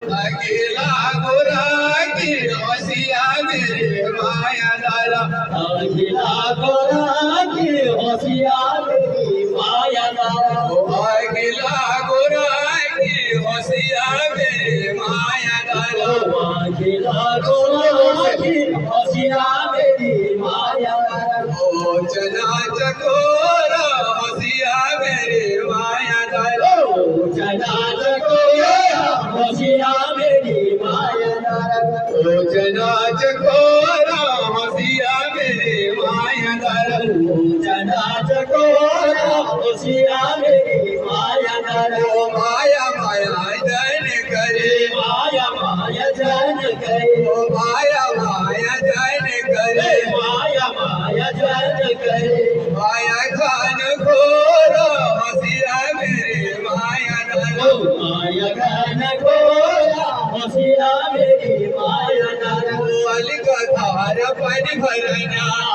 अकेला गोरा की होशिया मेरे माया दारा अकेला गोरा की होशियार मेरी माया दारा अकेला गोरा की होशिया मेरे माया दारा अकेला गोरा की होशियार मेरी माया दारा ओ चना चकोरा होशिया मेरे माया दारा जना चकोरा होशियार मेरी माया दारा ओ चना चकोरा होशिया मेरे माया दारा जना चकोरा होशियार मेरी माया दारा ओ माया माया जन करे माया माया जन करे ओ माया माया जन करे माया माया जन करे माया खान खोरो होशिया मेरे माया दारा माया घन गोरा होशियार मेरी माया दारा अलग धार पानी भरना